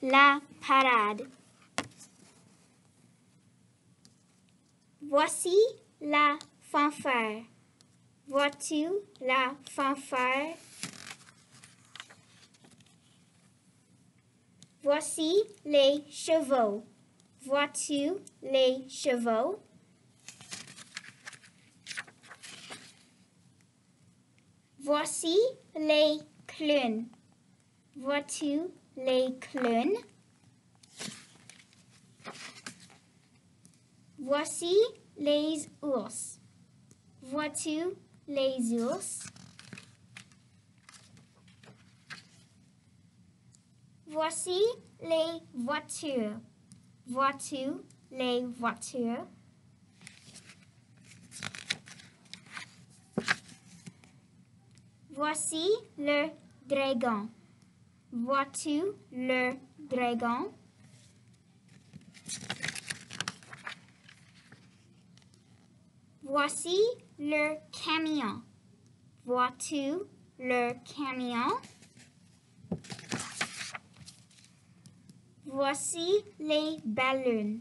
la parade. Voici la fanfare. Vois-tu la fanfare? Voici les chevaux. Vois-tu les chevaux? Voici les clowns. Vois-tu les clowns? Voici les ours. Vois-tu les ours? Voici les voitures. Vois-tu les voitures? Voici le dragon. Vois-tu le dragon? Voici le camion. Vois-tu le camion? Voici les ballons.